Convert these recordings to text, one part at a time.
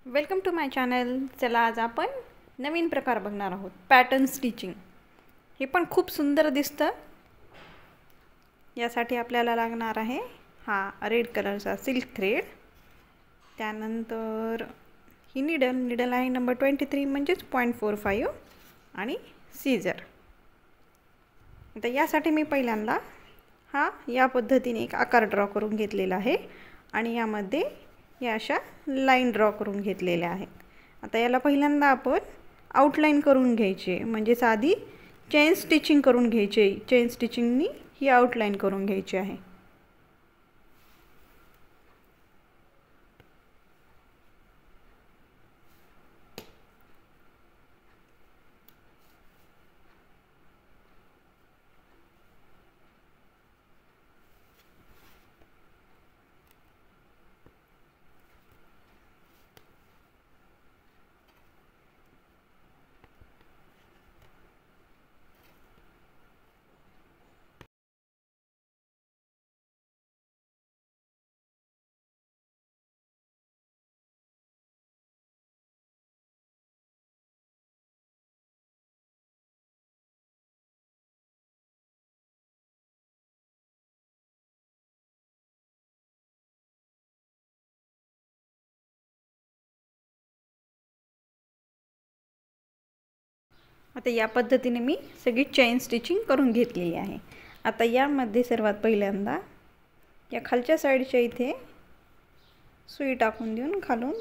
Welcome to my channel. चला आज आपण नवीन प्रकार बघणार आहोत, पॅटर्न स्टिचिंग। हे पण खूप सुंदर दिसतं। यासाठी आपल्याला लागणार आहे हा रेड कलरचा सिल्क थ्रेड, त्यानंतर ही नीडल आहे नंबर 23 म्हणजेच 0.45 आणि सीजर। आता यासाठी मी पहिल्यांदा या पद्धतीने एक आकार ड्रॉ करून घेतलेला आहे आणि यामध्ये या अशा लाईन ड्रॉ करून घेतलेल्या आहेत। आता याला पहिल्यांदा आपण आउटलाइन करून घ्यायची, म्हणजे साधी चेन स्टिचिंग करून घ्यायची। चेन स्टिचिंगनी ही आउटलाइन करून घ्यायची आहे। आता या पद्धतीने मी सगळी चेन स्टिचिंग करून घेतलेली आहे। आता यामध्ये सर्वात पहिल्यांदा या खालच्या साईडच्या इथे सुई टाकून देऊन खालून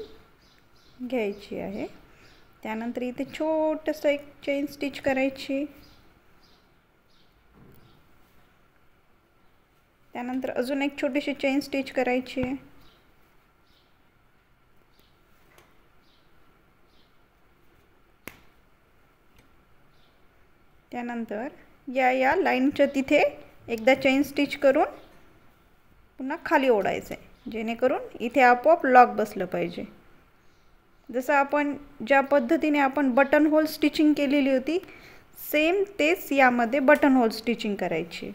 घ्यायची आहे। त्यानंतर इथे छोटंसं एक चेन स्टिच करायची। त्यानंतर अजून एक छोटीशी चेन स्टिच करायची। त्यानंतर या लाईनच्या तिथे एकदा चेन स्टिच करून पुन्हा खाली ओढायचं आहे, जेणेकरून इथे आपोआप लॉक बसलं पाहिजे। जसं आपण ज्या पद्धतीने आपण बटन होल स्टिचिंग केलेली होती, सेम तेच यामध्ये बटन होल स्टिचिंग करायची।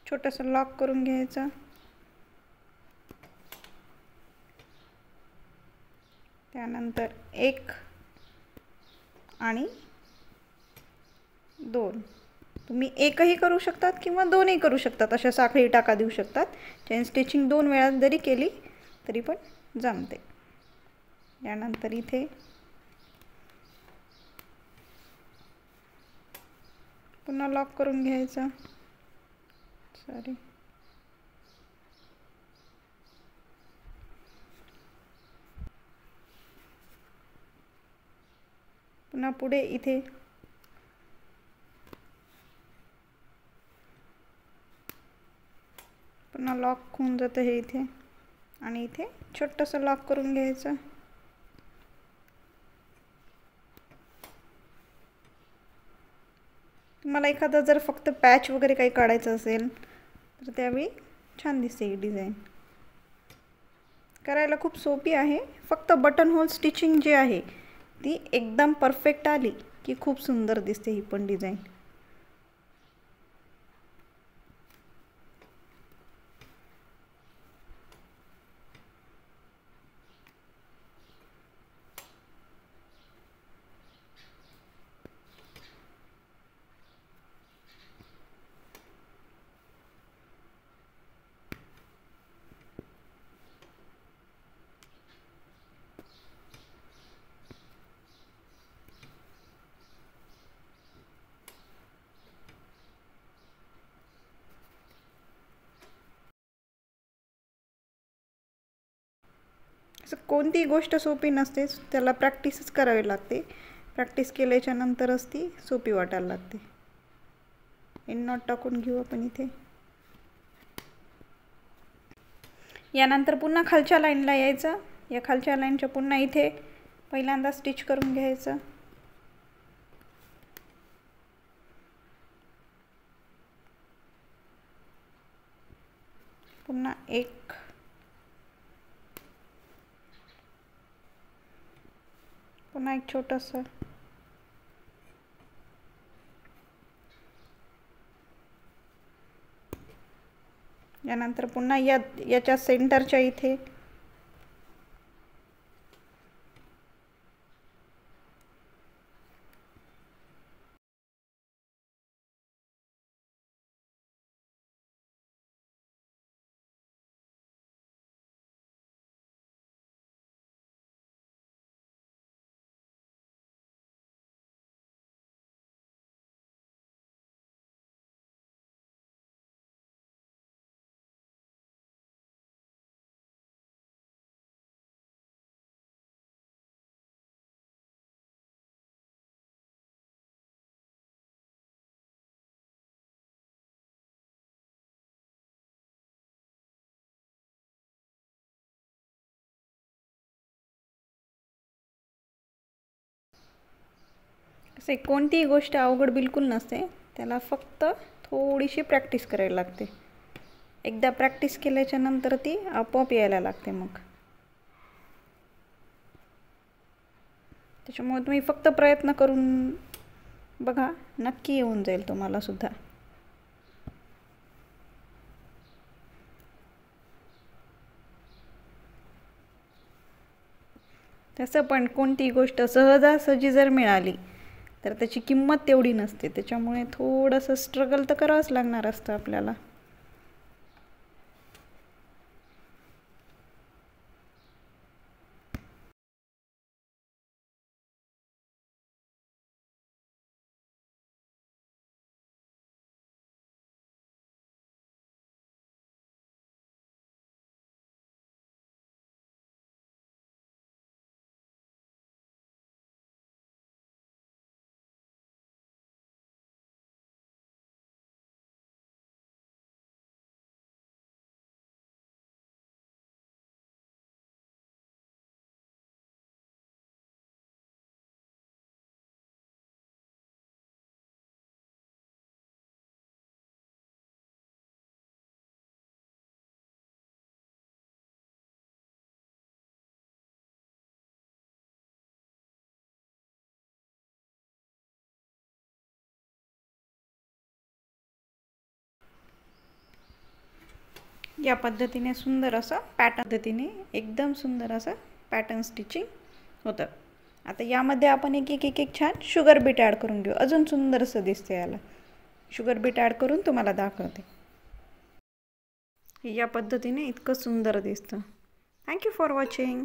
छोटंसं लॉक करून घ्यायचं। त्यानंतर 1 आणि 2, तुम्ही एकही करू शकतात किंवा दोनही करू शकतात। अशा साखळी टाका देऊ शकतात। चेन स्टिचिंग 2 वेळा जरी केली तरी पण जमते। यानंतर इथे पुन्हा लॉक करून घ्यायचं। पुन्हा पुढे इथे पुन्हा लॉक होऊन जातं हे इथे, आणि इथे छोटंसं लॉक करून घ्यायचं। तुम्हाला एखादा जर फक्त पॅच वगैरे काही काढायचं असेल तर त्यावेळी छान दिसते ही डिझाईन। करायला खूप सोपी आहे। फक्त बटन होल स्टिचिंग जी आहे ती एकदम परफेक्ट आली की खूप सुंदर दिसते ही पण डिझाईन। असं कोणतीही गोष्ट सोपी नसते, त्याला प्रॅक्टिसच करावी लागते। प्रॅक्टिस केल्याच्या नंतरच ती सोपी वाटायला लागते। एंड नॉट टाकून घेऊ आपण इथे। यानंतर पुन्हा खालच्या लाईनला यायचं. या खालच्या लाईनच्या पुन्हा इथे पहिल्यांदा स्टिच करून घ्यायचं. पुन्हा एक, पुन्हा एक छोटंसं, यानंतर पुन्हा याच्या सेंटरच्या इथे असे कोणतीही गोष्ट अवघड बिलकुल नसते. त्याला फक्त थोडीशी प्रॅक्टिस करायला लागते. एकदा प्रॅक्टिस केल्याच्या नंतर ती आपोआप यायला लागते. मग त्याच्यामुळे तुम्ही फक्त प्रयत्न करून बघा, नक्की येऊन जाईल तुम्हाला सुद्धा. तसं पण कोणती गोष्ट सहजासहजी जर मिळाली तर त्याची किंमत तेवढी नसते. त्याच्यामुळे थोडंसं स्ट्रगल तर करावंच लागणार असतं आपल्याला. या पद्धतीने सुंदर असं पॅटर्न एकदम सुंदर असं पॅटर्न स्टिचिंग होतं. आता यामध्ये आपण एक छान शुगर बीट ॲड करून घेऊ. अजून सुंदर असं दिसते. याला शुगर बीट ॲड करून तुम्हाला दाखवते. या पद्धतीने इतकं सुंदर दिसतं. Thank you for watching.